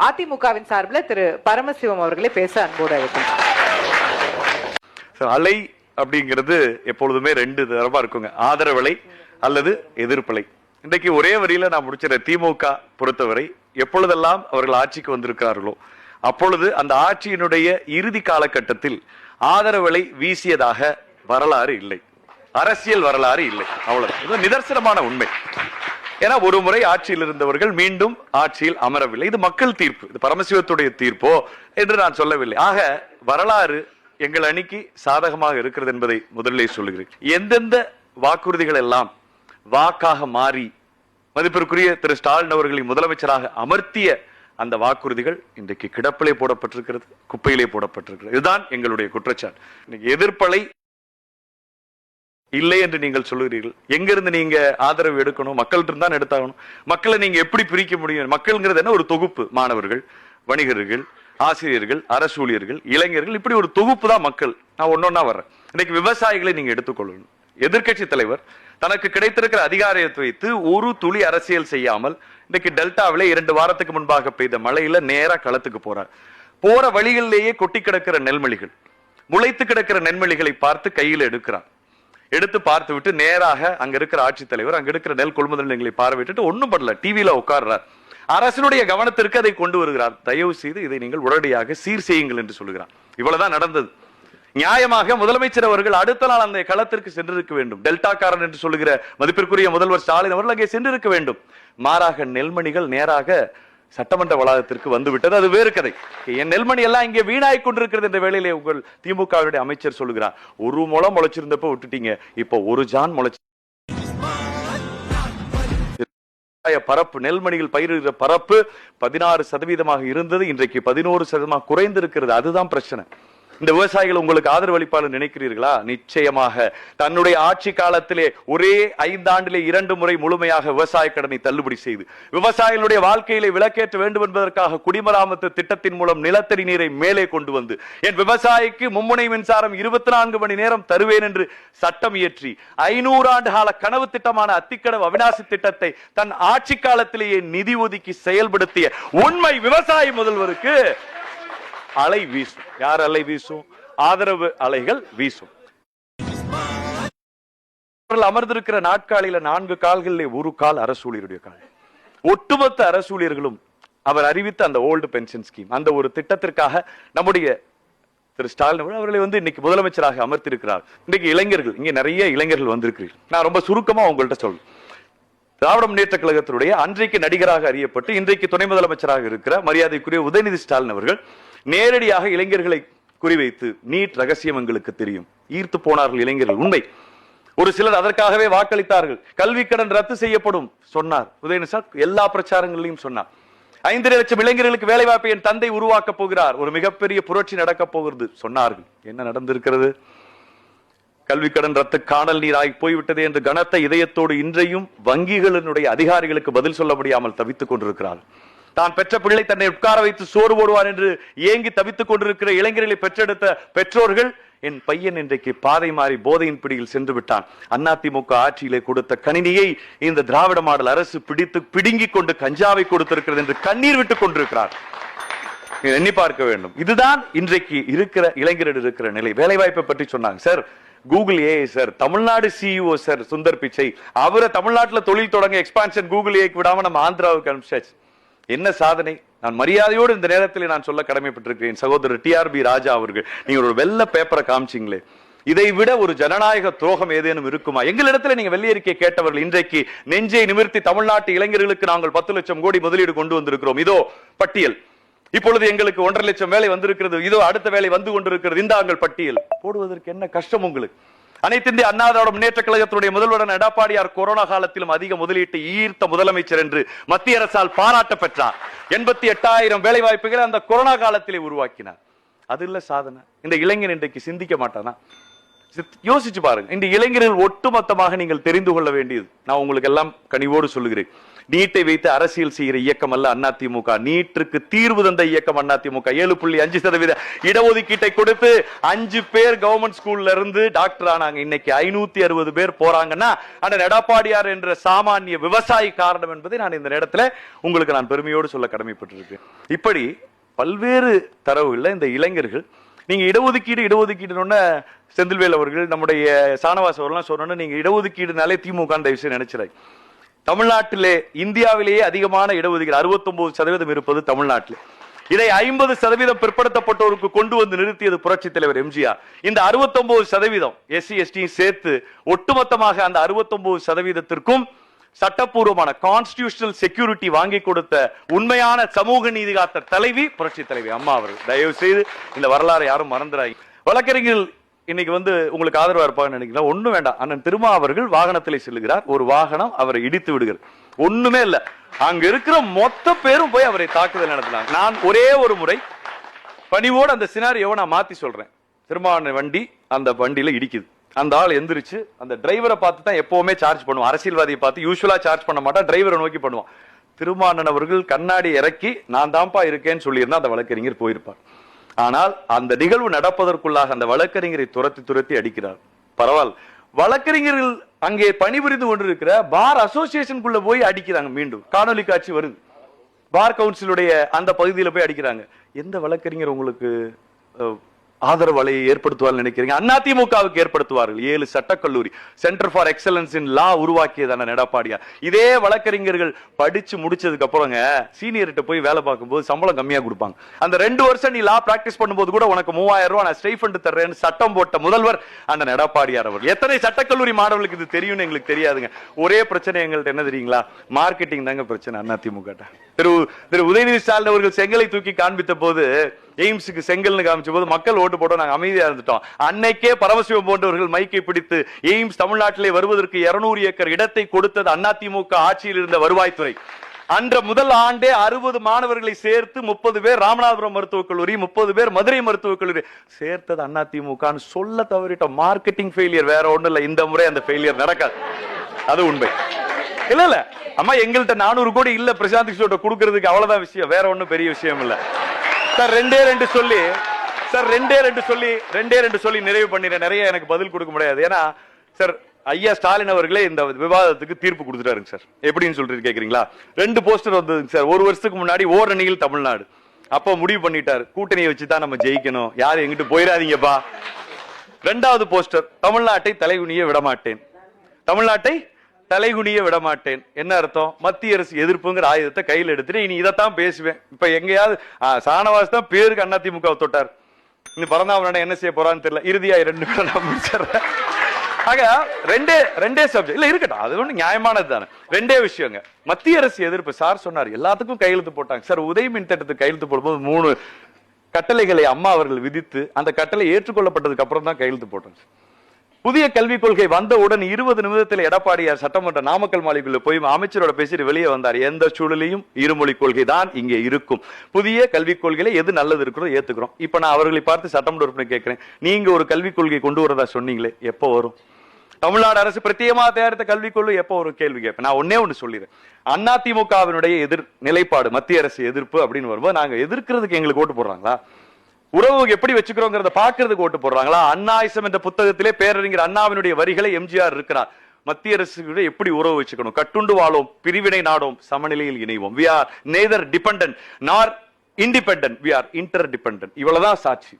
அதிமுகவின் சார்பில் திரு பரமசிவம் அவர்களே பேச அன்போடு அழைக்கிறேன். அலை அப்படிங்கிறது எப்பொழுதுமே ரெண்டு தரமா இருக்குங்க, ஆதரவலை அல்லது எதிர்ப்பலை. இன்றைக்கு ஒரே வரியில நான் முடிச்சிட. திமுக பொறுத்தவரை எப்பொழுதெல்லாம் அவர்கள் ஆட்சிக்கு வந்திருக்கிறார்களோ அப்பொழுது அந்த ஆட்சியினுடைய இறுதி காலகட்டத்தில் ஆதரவலை வீசியதாக வரலாறு இல்லை, அரசியல் வரலாறு இல்லை. அவ்வளவு, இது நிதர்சனமான உண்மை. ஏன்னா ஒரு முறை ஆட்சியில் இருந்தவர்கள் மீண்டும் ஆட்சியில் அமரவில்லை. இது மக்கள் தீர்ப்பு, இது பரமசிவத்துடைய தீர்ப்போ என்று நான் சொல்லவில்லை. ஆக வரலாறு எங்கள் அணிக்கு சாதகமாக இருக்கிறது என்பதை முதலிலே சொல்லுகிறேன். எந்தெந்த வாக்குறுதிகள் எல்லாம் வாக்காக மாறி மதிப்பிற்குரிய திரு ஸ்டாலின் அவர்களை முதலமைச்சராக அமர்த்திய அந்த வாக்குறுதிகள் இன்றைக்கு கிடப்பிலே போடப்பட்டிருக்கிறது, குப்பையிலே போடப்பட்டிருக்கிறது. இதுதான் எங்களுடைய குற்றச்சாட்டு. இன்னைக்கு எதிர்ப்பலை இல்லை என்று நீங்கள் சொல்லுகிறீர்கள். எங்கிருந்து நீங்க ஆதரவு எடுக்கணும்? மக்கள்கிட்ட தான் எடுத்தாகணும். மக்களை நீங்க எப்படி பிரிக்க முடியும்? மக்கள்ங்கிறது என்ன? ஒரு தொகுப்பு. மாணவர்கள், வணிகர்கள், ஆசிரியர்கள், அரசு ஊழியர்கள், இளைஞர்கள், இப்படி ஒரு தொகுப்பு தான் மக்கள். நான் ஒன்னொன்னா வர்றேன். இன்னைக்கு விவசாயிகளை நீங்க எடுத்துக்கொள்ளணும். எதிர்கட்சி தலைவர் தனக்கு கிடைத்திருக்கிற அதிகாரத்தை வைத்து ஒரு துளி அரசியல் செய்யாமல் இன்னைக்கு டெல்டாவிலே 2 வாரத்துக்கு முன்பாக பெய்த மழையில நேரா களத்துக்கு போறார். போற வழிகளிலேயே கொட்டி கிடக்கிற நெல்மணிகள், முளைத்து கிடக்கிற நெல்மணிகளை பார்த்து கையில் எடுக்கிறார். எடுத்து பார்த்து விட்டு நேராக அங்க இருக்கிற ஆட்சித்தலைவர் அங்க இருக்கிற நெல் கொள்முதல் நிலையங்களை பார்வையிட்டு ஒன்னும் பண்ணல, டிவியில உட்கார்றார். அரசனுடைய கவனத்திற்கு அதை கொண்டு வருகிறார். தயவு செய்து இதை நீங்கள் உடனடியாக சீர் செய்யுங்கள் என்று சொல்லுகிறார். இவ்வளவுதான் நடந்தது. நியாயமாக முதலமைச்சர் அவர்கள் அடுத்த நாள் அந்த களத்திற்கு சென்றிருக்க வேண்டும். டெல்டாக்காரன் என்று சொல்லுகிற மதிப்பிற்குரிய முதல்வர் ஸ்டாலின் அவர்கள் அங்கே சென்றிருக்க வேண்டும். மாறாக நெல்மணிகள் நேராக சட்டமன்ற வளாகத்திற்கு வந்துவிட்டது. அது வேறு கதை. என் நெல்மணி எல்லாம் இங்கே வீணாய் கொண்டிருக்கிறது என்ற வேளையிலே உங்கள் திமுகவுடைய அமைச்சர் சொல்லுகிறார், ஒரு முளம் முளைச்சிருந்தப்ப விட்டுட்டீங்க, இப்போ ஒரு ஜான் முளைச்சு பரப்பு, நெல்மணிகள் பயிரிடுகிற பரப்பு 16% இருந்தது, இன்றைக்கு 11% குறைந்திருக்கிறது. அதுதான் பிரச்சனை. இந்த விவசாயிகள் உங்களுக்கு ஆதரவு அளிப்பாளர் நினைக்கிறீர்களா? நிச்சயமாக தன்னுடைய ஆட்சி காலத்திலே ஒரே 5 ஆண்டிலே 2 முறை முழுமையாக விவசாய கடனை தள்ளுபடி செய்து விவசாயிகளுடைய வாழ்க்கையிலே விளக்கேற்ற வேண்டும் என்பதற்காக குடிமராமத்து திட்டத்தின் மூலம் நிலத்தடி நீரை மேலே கொண்டு வந்து என் விவசாயிக்கு மும்முனை மின்சாரம் 24 மணி நேரம் தருவேன் என்று சட்டம் இயற்றி 500 ஆண்டு கால கனவு திட்டமான அத்திக்கடவு அவிநாசி திட்டத்தை தன் ஆட்சி காலத்திலேயே நிதி ஒதுக்கி செயல்படுத்திய உண்மை விவசாயி முதல்வருக்கு அலை வீசும். யார் அலை வீசும்? ஆதரவு அலைகள் வீசும். அமர்ந்திருக்கிற நாட்காலில 4 கால்களிலே ஒரு கால் அரசு ஊழியருடைய கால். ஒட்டுமொத்த அரசு ஊழியர்களும் அவர் அறிவித்த அந்த ஓல்டு பென்ஷன் ஸ்கீம், அந்த ஒரு திட்டத்திற்காக நம்முடைய திரு ஸ்டாலின் அவர்களை இன்னைக்கு முதலமைச்சராக அமர்த்திருக்கிறார். இன்னைக்கு இளைஞர்கள், இங்க நிறைய இளைஞர்கள் வந்திருக்கிறீர்கள். நான் ரொம்ப சுருக்கமா உங்கள்கிட்ட சொல்றேன். திராவிட முன்னேற்ற கழகத்தினுடைய அன்றைக்கு நடிகராக அறியப்பட்டு இன்றைக்கு துணை முதலமைச்சராக இருக்கிற மரியாதைக்குரிய உதயநிதி ஸ்டாலின் அவர்கள் நேரடியாக இளைஞர்களை குறிவைத்து நீட் ரகசியம் எங்களுக்கு தெரியும், ஈர்த்து போனார்கள் இளைஞர்கள். உண்மை. ஒரு சிலர் அதற்காகவே வாக்களித்தார்கள். கல்வி கடன் ரத்து செய்யப்படும் சொன்னார் உதயநிதி. எல்லா பிரச்சாரங்களிலும் சொன்னார். 5 லட்சம் இளைஞர்களுக்கு வேலை வாய்ப்பை என் தந்தை உருவாக்க போகிறார், ஒரு மிகப்பெரிய புரட்சி நடக்க போகிறது சொன்னார்கள். என்ன நடந்திருக்கிறது? கல்வி கடன் ரத்து காணல் நீராகி போய்விட்டது என்று கனத்த இதயத்தோடு இன்றையும் வங்கிகளினுடைய அதிகாரிகளுக்கு பதில் சொல்ல முடியாமல் தவித்துக் கொண்டிருக்கிறார்கள். தான் பெற்ற பிள்ளை தன்னை உட்கார வைத்து சோறு போடுவார் என்று ஏங்கி தவித்துக் கொண்டிருக்கிற இளைஞர்களை பெற்றெடுத்த பெற்றோர்கள், என் பையன் இன்றைக்கு பாதை மாறி போதையின் பிடியில் சென்று விட்டான், அதிமுக ஆட்சியிலே கொடுத்த கணினியை இந்த திராவிட மாடல் அரசு பிடித்து பிடுங்கிக் கொண்டு கஞ்சாவை கொடுத்திருக்கிறது என்று கண்ணீர் விட்டுக் கொண்டிருக்கிறார். எண்ணி பார்க்க வேண்டும். இதுதான் இன்றைக்கு இருக்கிற இளைஞர்கள் இருக்கிற நிலை. வேலை வாய்ப்பை பற்றி சொன்னாங்க sir. Google AI sir, Tamil Nadu CEO sir Sundar Pichai, அவரை தமிழ்நாட்டில் தொழில் தொடங்க எக்ஸ்பான்ஷன் கூகுள் ஏஐக்கு விடாம நம்ம ஆந்திராவுக்கு அனுப்பிச்சாச்சு. என்ன சாதனை! நான் மரியாதையோடு இந்த நேரத்தில் நான் சொல்ல கடமைப்பட்டிருக்கிறேன். சகோதரர் டிஆர்பி ராஜா அவர்கள், நீங்க ஒரு வெள்ள பேப்பரை காமிச்சிங்களே, இதை விட ஒரு ஜனநாயக துரோகம் ஏதேனும் இருக்குமா? எங்களிடத்தில் நீங்க வெள்ளையறிக்கை கேட்டவர்கள் இன்றைக்கு நெஞ்சை நிமிர்த்தி தமிழ்நாட்டு இளைஞர்களுக்கு நாங்கள் 10 லட்சம் கோடி முதலீடு கொண்டு வந்திருக்கிறோம், இதோ பட்டியல். இப்பொழுது எங்களுக்கு 1.5 லட்சம் வேலை வந்திருக்கிறது, இதோ அடுத்த வேலை வந்து கொண்டிருக்கிறது, இந்தாங்கள் பட்டியல். போடுவதற்கு என்ன கஷ்டம் உங்களுக்கு? அனைத்து இந்திய அண்ணா திராவிட முன்னேற்ற கழகத்தினுடைய முதல்வரான எடப்பாடியார் கொரோனா காலத்திலும் அதிக முதலீட்டை ஈர்த்த முதலமைச்சர் என்று மத்திய அரசால் பாராட்ட பெற்றார். 88,000 வேலை வாய்ப்புகளை அந்த கொரோனா காலத்திலே உருவாக்கினார். அது இல்ல சாதனை. இந்த இளைஞர் இன்றைக்கு சிந்திக்க மாட்டானா? யோசிச்சு பாருங்க. இந்த இளைஞர்கள் ஒட்டுமொத்தமாக நீங்கள் தெரிந்து கொள்ள வேண்டியது, நான் உங்களுக்கு எல்லாம் கனிவோடு சொல்லுகிறேன், நீட்டை வைத்து அரசியல் செய்கிற இயக்கம் அல்ல அதிமுக. நீட்டிற்கு தீர்வு தந்த இயக்கம் அதிமுக. 7.5% இடஒதுக்கீட்டை கொடுத்து 5 பேர் கவர்மெண்ட் ஸ்கூல்ல இருந்து டாக்டர் ஆனாங்க. இன்னைக்கு 560 பேர் போறாங்கன்னா அந்த எடப்பாடியார் என்ற சாமானிய விவசாயி காரணம் என்பதை நான் இந்த நேரத்தில் உங்களுக்கு நான் பெருமையோடு சொல்ல கடமைப்பட்டிருக்கேன். இப்படி பல்வேறு தரவுகள்ல இந்த இளைஞர்கள் நீங்க இடஒதுக்கீடு செந்தில்வேல் அவர்கள் நம்முடைய சானவாஸ் அவர்கள் சொன்னோன்னு நீங்க இடஒதுக்கீடுனாலே திமுக தயவு நினைச்சிடாய். தமிழ்நாட்டிலே இந்தியாவிலேயே அதிகமான இடஒதுக்கீடு 69% இருப்பது தமிழ்நாட்டில். இதை 50% பிற்படுத்தப்பட்டோருக்கு கொண்டு வந்து நிறுத்தியது புரட்சி தலைவர் எம்ஜிஆர். இந்த 69% எஸ்சி எஸ்டி சேர்த்து ஒட்டுமொத்தமாக அந்த 69%த்திற்கும் சட்டப்பூர்வமான கான்ஸ்டிடியூஷனல் செக்யூரிட்டி வாங்கி கொடுத்த உண்மையான சமூக நீதி காத்த தலைவி புரட்சி தலைவி அம்மா அவர்கள். தயவு செய்து இந்த வரலாறு யாரும் மறந்துடாங்க. வழக்கறிஞர்கள் இன்னைக்கு உங்களுக்கு ஆதரவா இருப்பாங்கன்னு நினைக்கிறேன். ஒண்ணும் வேண்டாம். அண்ணன் திருமா அவர்கள் வாகனத்திலே செல்லுகிறார். ஒரு வாகனம் அவரை இடித்து விடுகிறது. ஒண்ணுமே இல்ல. அங்க இருக்கிற மொத்த பேரும் போய் அவரை தாக்குதல் நடத்தினாங்க. நான் ஒரே ஒரு முறை பணிவோடு அந்த சினாரியோவை நான் மாத்தி சொல்றேன். திருமாவளவன் வண்டி அந்த வண்டியில இடிக்குது. அந்த ஆள் எந்திரிச்சு அந்த டிரைவரை பார்த்து தான் எப்பவுமே சார்ஜ் பண்ணுவான். அரசியல்வாதியை பார்த்து யூஸ்வலா சார்ஜ் பண்ண மாட்டான், டிரைவரை நோக்கி பண்ணுவான். திருமாவளவன் அவர்கள் கண்ணாடி இறக்கி நான் தான்ப்பா இருக்கேன்னு சொல்லியிருந்தா அந்த வழக்கறிஞர் போயிருப்பார். ஆனால் அந்த நிகழ்வு நடப்பதற்குள்ளாக அந்த வழக்கறிஞரை துரத்தி அடிக்கிறார். பரவாயில்ல, வழக்கறிஞர்கள் அங்கே பணிபுரிந்து கொண்டிருக்கிற பார் அசோசியேஷனுக்குள்ள போய் அடிக்கிறாங்க. மீண்டும் காணொலி காட்சி வருது. பார் கவுன்சிலுடைய அந்த பகுதியில் போய் அடிக்கிறாங்க. எந்த வழக்கறிஞர் உங்களுக்கு ஆதரவு அலையை ஏற்படுத்துவார்கள் நினைக்கிறீங்க? அதிமுகவுக்கு ஏற்படுத்துவார்கள். 7 சட்டக்கல்லூரி, சென்டர் ஃபார் எக்ஸலன்ஸ் இன் லா உருவாக்கியதான எடப்பாடியார். இதே வழக்கறிஞர்கள் படிச்சு முடிச்சதுக்கு அப்புறங்க சீனியர்கிட்ட போய் வேலை பார்க்கும்போது சம்பளம் கம்மியா கொடுப்பாங்க. அந்த 2 வருஷம் நீ லா பிராக்டிஸ் பண்ணும்போது கூட உனக்கு 3000 ரூபாய் நான் ஸ்டைஃபண்ட் தர்றேன்னு சட்டம் போட்ட முதல்வர் அந்த எடப்பாடியார் அவர். எத்தனை சட்டக்கல்லூரி மாணவர்களுக்கு இது தெரியும்னு எங்களுக்கு தெரியாதுங்க. ஒரே பிரச்சனை எங்கள்கிட்ட என்ன தெரியுங்களா? மார்க்கெட்டிங் தாங்க பிரச்சனை அதிமுக. திரு உதயநிதி ஸ்டாலின் அவர்கள் செங்கலை தூக்கி காண்பித்த போது, எய்ம்ஸுக்கு செங்கல்னு காமிச்ச போது மக்கள் ஓட்டு போட்டோம், நாங்க அமைதியா இருந்துட்டோம். அன்னைக்கே பரமசிவம் போன்றவர்கள் மைக்கை பிடித்து எய்ம்ஸ் தமிழ்நாட்டிலே வருவதற்கு 200 ஏக்கர் இடத்தை கொடுத்தது அதிமுக ஆட்சியில் இருந்த வருவாய்த்துறை. அன்ற முதல் ஆண்டே 60 மாணவர்களை சேர்த்து 30 பேர் ராமநாதபுரம் மருத்துவக் கல்லூரி, 30 பேர் மதுரை மருத்துவக் கல்லூரி சேர்த்தது அதிமுக சொல்ல தவறிட்டோம். மார்க்கெட்டிங் ஃபெயிலியர், வேற ஒண்ணும் இல்ல. இந்த முறை அந்த ஃபெயிலியர் நடக்காது, அது உண்மை. இல்ல அம்மா எங்கள்கிட்ட 400 கோடி இல்ல பிரசாந்த் கிஷோர்ட்ட கொடுக்கிறதுக்கு, அவ்வளவுதான் விஷயம், வேற ஒண்ணும் பெரிய விஷயம் இல்ல சார். ரெண்டே ரெண்டு சொல்லி நிறைவு பண்ணிடுறேன். நிறைய எனக்கு பதில் கொடுக்க முடியாது. ஏன்னா சார் ஐயா ஸ்டாலின் அவர்களே இந்த விவாதத்துக்கு தீர்ப்பு கொடுத்துட்டாருங்க சார். எப்படின்னு சொல்றது கேக்குறீங்களா? 2 போஸ்டர் வந்ததுங்க சார். 1 வருஷத்துக்கு முன்னாடி ஓரணியில் தமிழ்நாடு. அப்ப முடிவு பண்ணிட்டாரு, கூட்டணியை வச்சுதான் நம்ம ஜெயிக்கணும், யாரும் எங்கிட்டு போயிடாதீங்கப்பா. 2வது போஸ்டர், தமிழ்நாட்டை தலைகுனிய விடமாட்டேன். தமிழ்நாட்டை தலைகுனிய விடமாட்டேன். என்ன அர்த்தம்? மத்திய அரசு எதிர்ப்புங்கிற ஆயுதத்தை கையில் எடுத்துட்டு இனி இதைத்தான் பேசுவேன். இப்ப எங்கேயாவது சானவாஸ் தான் பேருக்கு அதிமுக தொட்டார். இன்னும் பரந்தாம என்ன செய்ய போறான்னு தெரியல. இறுதியா 2 பேரும் நான் முடிச்சிடறேன். ஆக ரெண்டே சப்ஜெக்ட் இல்ல இருக்கட்டும், அது ஒண்ணு நியாயமானது தானே. 2 விஷயங்க. மத்திய அரசு எதிர்ப்பு சார் சொன்னார், எல்லாத்துக்கும் கையெழுத்து போட்டாங்க சார். உதய மின் திட்டத்துக்கு கையெழுத்து போடும்போது 3 கட்டளைகளை அம்மா அவர்கள் விதித்து அந்த கட்டளை ஏற்றுக்கொள்ளப்பட்டதுக்கு அப்புறம் தான் கையெழுத்து போட்டாங்க. புதிய கல்விக் கொள்கை வந்தவுடன் 20 நிமிடத்தில் எடப்பாடியார் சட்டமன்ற நாமக்கல் மாளிகைக்குள்ள போய் அமைச்சரோட பேசிட்டு வெளியே வந்தார். எந்த சூழலையும் இருமொழி கொள்கை தான் இங்கே இருக்கும். புதிய கல்விக் கொள்கையில எது நல்லது இருக்கிறதோ ஏத்துக்கிறோம். இப்ப நான் அவர்களை பார்த்து சட்டமன்ற உறுப்பினர் கேட்கிறேன், நீங்க ஒரு கல்விக் கொள்கை கொண்டு வரதா சொன்னீங்களே, எப்போ வரும்? தமிழ்நாடு அரசு பிரத்யேகமாக தயாரித்த கல்விக் கொள்கை எப்போ ஒரு கேள்வி கேட்பேன். நான் ஒன்னே ஒன்று சொல்லிடுறேன், அதிமுகவினுடைய நிலைப்பாடு மத்திய அரசு எதிர்ப்பு அப்படின்னு வரும்போது நாங்க எதிர்க்கிறதுக்கு எங்களுக்கு ஓட்டு போடுறாங்களா? உறவு எப்படி வச்சுக்கிறோங்கிறத பாக்குறதுக்கு ஓட்டு போடுறாங்களா? அண்ணாயிசம் என்ற புத்தகத்திலே பேரறிஞர் அண்ணாவினுடைய வரிகளை எம்ஜிஆர் இருக்கிறார். மத்திய அரசு எப்படி உறவு வச்சுக்கணும்? கட்டுண்டு வாழோம், பிரிவினை நாடோம், சமநிலையில் இணைவோம். we are neither dependent nor independent, we are interdependent. இவ்வளவுதான் சாட்சி.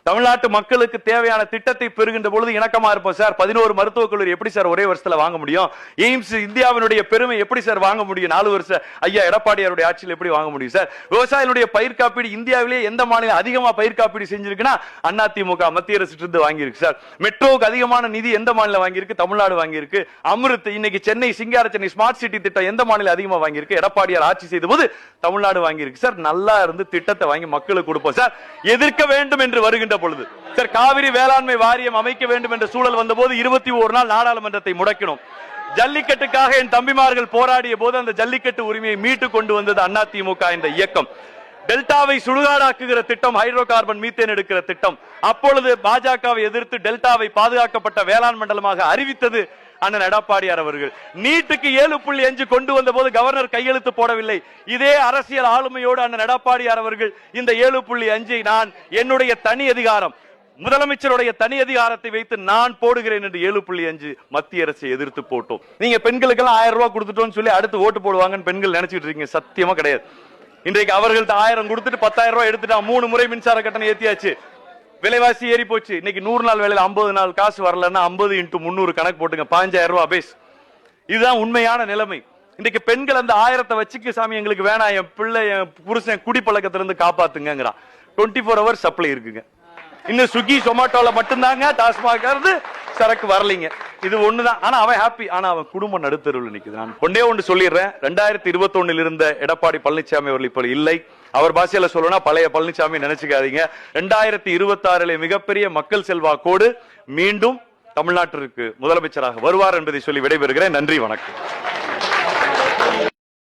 தமிழ்நாட்டு மக்களுக்கு தேவையான திட்டத்தை பெறுகின்ற பொழுது இணக்கமா இருப்போம் சார். 11 மருத்துவக் கல்லூரி எப்படி சார் ஒரே வருஷத்துல வாங்க முடியும்? எய்ம்ஸ் இந்தியாவினுடைய பெருமை எப்படி சார் வாங்க முடியும்? 4 வருஷம் ஐயா எடப்பாடியாருடைய ஆட்சியில் எப்படி வாங்க முடியும் சார்? விவசாயிகளுடைய பயிர் காப்பீடு இந்தியாவிலே எந்த மாநிலம் அதிகமா பயிர் காப்பீடு செஞ்சிருக்குன்னா அதிமுக மத்திய அரசு இருந்து வாங்கியிருக்கு சார். மெட்ரோவுக்கு அதிகமான நிதி எந்த மாநிலம் வாங்கியிருக்கு? தமிழ்நாடு வாங்கியிருக்கு. அமிர்த் இன்னைக்கு சென்னை சிங்கார சென்னை ஸ்மார்ட் சிட்டி திட்டம் எந்த மாநிலம் அதிகமா வாங்கியிருக்கு? எடப்பாடியார் ஆட்சி செய்த போது தமிழ்நாடு வாங்கியிருக்கு சார். நல்லா இருந்து திட்டத்தை வாங்கி மக்களுக்கு கொடுப்போம் சார். எதிர்க்க வேண்டும் என்று வருகின்ற பொழுது சார் காவிரி வேளாண்மை வாரியம் அமைக்க வேண்டும் என்ற சூழல் வந்தபோது 21 நாள் நாடாளுமன்றத்தை முடக்கினோம். ஜல்லிக்கட்டுக்காக என் தம்பிமார்கள் போராடிய போது அந்த ஜல்லிக்கட்டு உரிமையை மீட்டு கொண்டு வந்தது அதிமுக இந்த இயக்கம். டெல்டாவை சுடுகாடாக்குகிற திட்டம், ஹைட்ரோ கார்பன் மீத்தேன் எடுக்கிற திட்டம், அப்பொழுது பாஜகவை எதிர்த்து டெல்டாவை பாதுகாக்கப்பட்ட வேளாண் மண்டலமாக அறிவித்தது அண்ணன் எடப்பாடியார் அவர்கள். நீட்டுக்கு 7.5 கொண்டு வந்த போது கவர்னர் கையெழுத்து போடவில்லை. இதே அரசியல் ஆளுமையோடு அண்ணன் எடப்பாடியார் அவர்கள் இந்த 7.5 நான் என்னுடைய தனி அதிகாரம், முதலமைச்சருடைய தனி அதிகாரத்தை வைத்து நான் போடுகிறேன் என்று 7.5 மத்திய அரசை எதிர்த்து போட்டோம். நீங்க பெண்களுக்கு எல்லாம் 1000 ரூபாய் கொடுத்துட்டோம்னு சொல்லி அடுத்து ஓட்டு போடுவாங்கன்னு பெண்கள் நினைச்சிட்டு இருக்கீங்க. சத்தியமா கிடையாது. இன்றைக்கு அவர்கள்ட்ட 1000 கொடுத்துட்டு 10,000 ரூபாய் எடுத்துட்டா 3 முறை மின்சார கட்டணம் ஏத்தியாச்சு. விலைவாசி ஏறி போச்சு. இன்னைக்கு 100 நாள் வேலையில 50 நாள் காசு வரலன்னா 50 × 300 கணக்கு போட்டுங்க, 15,000 ரூபாய் பேஸ். இதுதான் உண்மையான நிலைமை. இன்னைக்கு பெண்கள் அந்த 1000 வச்சுக்க சாமி எங்களுக்கு வேணாம், என் பிள்ளை என் புருஷன் குடிப்பழக்கத்திலிருந்து காப்பாத்துங்கிறான். 24 hours சப்ளை இருக்குங்க. இன்னும் ஸ்விக்கி சொமாட்டோல மட்டும்தாங்க டாஸ்மாக் சரக்கு வரலீங்க. இது ஒண்ணுதான். ஆனா அவன் ஹாப்பி. ஆனா அவன் குடும்பம் நடுத்தருவில் நிக்குது. நான் ஒன்றே ஒன்று சொல்லிடுறேன். 2021 இருந்த எடப்பாடி பழனிசாமி அவர்கள் இப்ப இல்லை. அவர் பாஷையில சொல்லணும்னா பழைய பழனிசாமி நினைச்சுக்காதீங்க. 2026 மிகப்பெரிய மக்கள் செல்வாக்கோடு மீண்டும் தமிழ்நாட்டிற்கு முதலமைச்சராக வருவார் என்பதை சொல்லி விடைபெறுகிறேன். நன்றி, வணக்கம்.